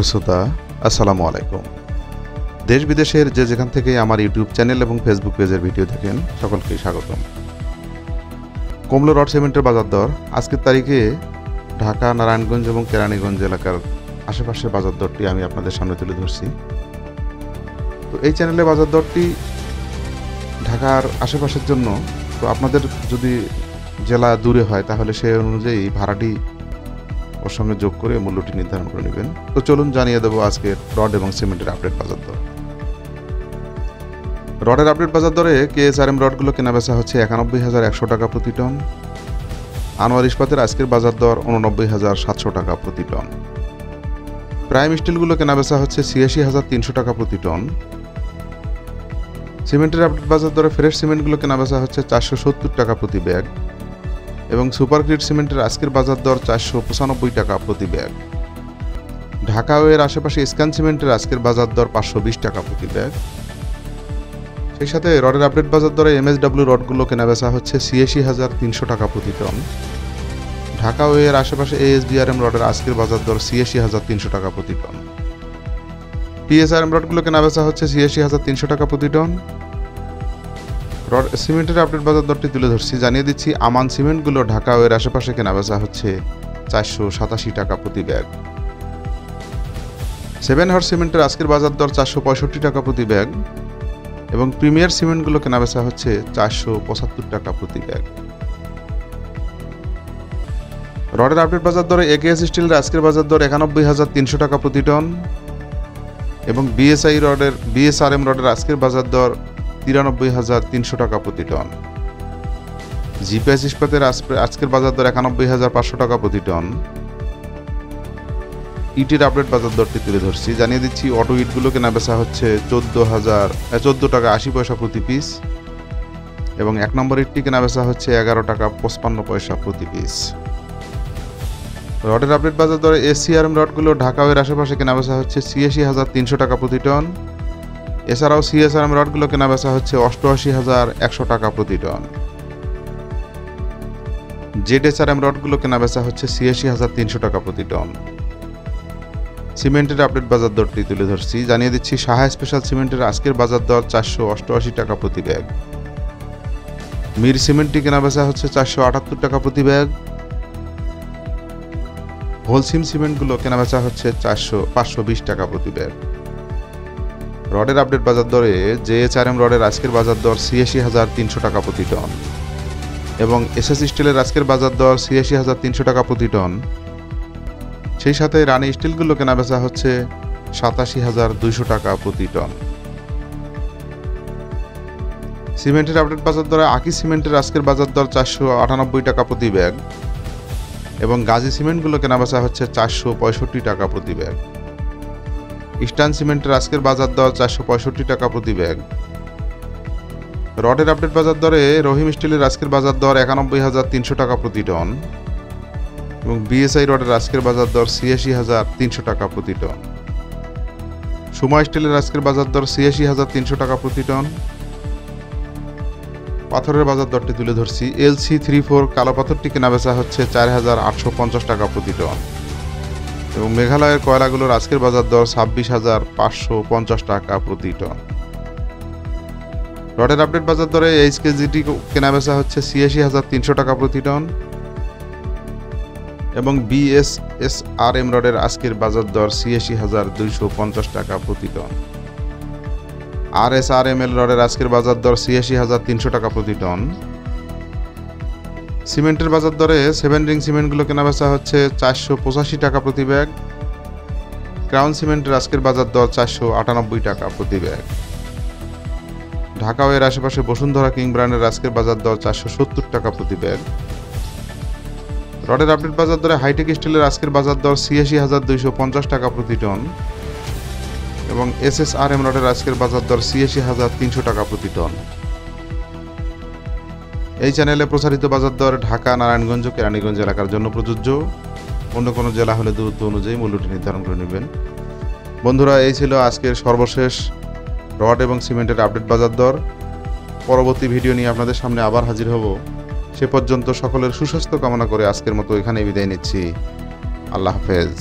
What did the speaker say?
দর্শক শ্রোতা, আসসালামু আলাইকুম। দেশ বিদেশের যে যেখান থেকে আমার ইউটিউব চ্যানেল এবং ফেসবুক পেজের ভিডিও দেখেন সকলকে স্বাগতম। কমলা রড সিমেন্টের বাজার দর আজকের তারিখে ঢাকা, নারায়ণগঞ্জ এবং কেরানীগঞ্জ এলাকার আশেপাশের বাজার দরটি আমি আপনাদের সামনে তুলে ধরছি। তো এই চ্যানেলে বাজার দরটি ঢাকার আশেপাশের জন্য, তো আপনাদের যদি জেলা দূরে হয় তাহলে সেই অনুযায়ী ভাড়াটি ওর সঙ্গে যোগ করে মূল্যটি নির্ধারণ করে নেবেন। তো চলুন জানিয়ে দেবো আজকের রড এবং সিমেন্টের আপডেট বাজার দর। রডের আপডেট বাজার দরে KSRM রডগুলো কেনাবেচা হচ্ছে 91,100 টাকা প্রতি টন। আনোয়ার ইস্পাতের আজকের বাজার দর 89,700 টাকা প্রতি টন। প্রাইম স্টিলগুলো কেনাবেচা হচ্ছে 86,300 টাকা প্রতি টন। সিমেন্টের আপডেট বাজার দরে ফ্রেশ সিমেন্টগুলো কেনাবেচা হচ্ছে 470 টাকা প্রতি ব্যাগ এবং সুপার গ্রিড সিমেন্টের আজকের বাজার দর 495 টাকা প্রতি ব্যাগ। ঢাকা ও এর আশেপাশে স্ক্যান সিমেন্টের আজকের বাজার দর 520 টাকা প্রতি ব্যাগ। সেই সাথে রডের আপডেট বাজার দরে MSW রডগুলো কেনাবেচা হচ্ছে 86,300 টাকা প্রতি টন। ঢাকা ও এর আশেপাশে ASBRM রডের আজকের বাজার দর 86,300 টাকা প্রতি টন। PSRM রডগুলো কেনাবেচা হচ্ছে 86,300 টাকা প্রতি টন। রড সিমেন্টের আপডেট বাজার দরটি তুলে ধরছি, জানিয়ে দিচ্ছি আমান সিমেন্টগুলো ঢাকা ও এর আশেপাশে কেনাবেচা হচ্ছে 487 টাকা প্রতি ব্যাগ। 7 হর্স সিমেন্টের আজকের বাজার দর 465 টাকা প্রতি ব্যাগ এবং প্রিমিয়ার সিমেন্টগুলো কেনাবেচা হচ্ছে 475 টাকা প্রতি ব্যাগ। রডের আপডেট বাজার দরে AKS স্টিলের আজকের বাজার দর 91,300 টাকা প্রতি টন এবং BSRM রডের আজকের বাজার দর 93,300 টাকা প্রতি টন। জিপিএস ইস্পাতের আজকের বাজার দর 91,500 টাকা প্রতি টন। ইটের আপডেট বাজার দরটি তুলে ধরছি, জানিয়ে দিচ্ছি অটো ইটগুলো কেনাবেচা হচ্ছে 14 টাকা 80 পয়সা প্রতি পিস এবং 1 নম্বর ইটটি কেনাবেচা হচ্ছে 11 টাকা 55 পয়সা প্রতি পিস। রডের আপডেট বাজার দরে SCRM রডগুলো ঢাকা ও এর আশেপাশে কেনাবেচা হচ্ছে 86,300 টাকা প্রতি টন। এছাড়াও CSRM রডগুলো কেনাবেচা হচ্ছে 88,100 টাকা প্রতি টন। ZSRM রডগুলো কেনাবেচা হচ্ছে 86,300 টাকা প্রতি টন। সিমেন্টের আপডেট বাজার দরটি তুলে ধরছি, জানিয়ে দিচ্ছি সাহা স্পেশাল সিমেন্টের আজকের বাজার দর 488 টাকা প্রতি ব্যাগ। মির সিমেন্টটি কেনাবেচা হচ্ছে 478 টাকা প্রতি ব্যাগ। হোলসিম সিমেন্টগুলো কেনাবেচা হচ্ছে 520 টাকা প্রতি ব্যাগ। রডের আপডেট বাজার দরে JHRM রডের আজকের বাজার দর 86,300 টাকা প্রতি টন এবং SS স্টিলের আজকের বাজার দর 86,300 টাকা প্রতি টন। সেই সাথে রানি স্টিলগুলো কেনাবেচা হচ্ছে 87,200 টাকা প্রতি টন। সিমেন্টের আপডেট বাজার দরে আকি সিমেন্টের আজকের বাজার দর 498 টাকা প্রতি ব্যাগ এবং গাজী সিমেন্টগুলো কেনাবেচা হচ্ছে 465 টাকা প্রতি ব্যাগ। ইস্টার্ন সিমেন্টের আজকের বাজার দর 465 টাকা প্রতি ব্যাগ। রডের আপডেট বাজার দরে রহিম স্টিলের আজকের বাজার দর 91,300 টাকা প্রতি টন এবং BSI রডের আজকের বাজার দর 86,300 টাকা প্রতি টন। সুমা স্টিলের আজকের বাজার দর 86,300 টাকা প্রতি টন। পাথরের বাজার দরটি তুলে ধরছি, LC34 কালো পাথরটি কেনাবেচা হচ্ছে 4,850 টাকা প্রতি টন এবং মেঘালয়ের কয়লাগুলোর আজকের বাজার দর 26,550 টাকা প্রতি টন। রডের আপডেট বাজার দরে HKGT কেনাবেচা হচ্ছে 86,300 টাকা প্রতি টন এবং BSSRM রডের আজকের বাজার দর 86,250 টাকা প্রতি টন। RSRML রডের আজকের বাজার দর 86,300 টাকা প্রতি টন। সিমেন্টের বাজার দরে 7 রিং সিমেন্টগুলো কেনাবেচা হচ্ছে 485 টাকা প্রতি ব্যাগ। ক্রাউন সিমেন্টের আজকের বাজার দর 498 টাকা প্রতি ব্যাগ। ঢাকা ও এর আশেপাশে বসুন্ধরা কিং ব্র্যান্ডের আজকের বাজার দর 470 টাকা প্রতি ব্যাগ। রডের আপডেট বাজার দরে হাইটেক স্টিলের আজকের বাজার দর 86,250 টাকা প্রতি টন এবং SSRM রডের আজকের বাজার দর 86,300 টাকা প্রতি টন। এই চ্যানেলে প্রচারিত বাজার দর ঢাকা, নারায়ণগঞ্জ, কেরানীগঞ্জ এলাকার জন্য প্রযোজ্য। অন্য কোনো জেলা হলে দূরত্ব অনুযায়ী মূল্যটি নির্ধারণ করে নেবেন। বন্ধুরা, এই ছিল আজকের সর্বশেষ রড এবং সিমেন্টের আপডেট বাজার দর। পরবর্তী ভিডিও নিয়ে আপনাদের সামনে আবার হাজির হব। সে পর্যন্ত সকলের সুস্বাস্থ্য কামনা করে আজকের মতো এখানেই বিদায় নিচ্ছি। আল্লাহ হাফেজ।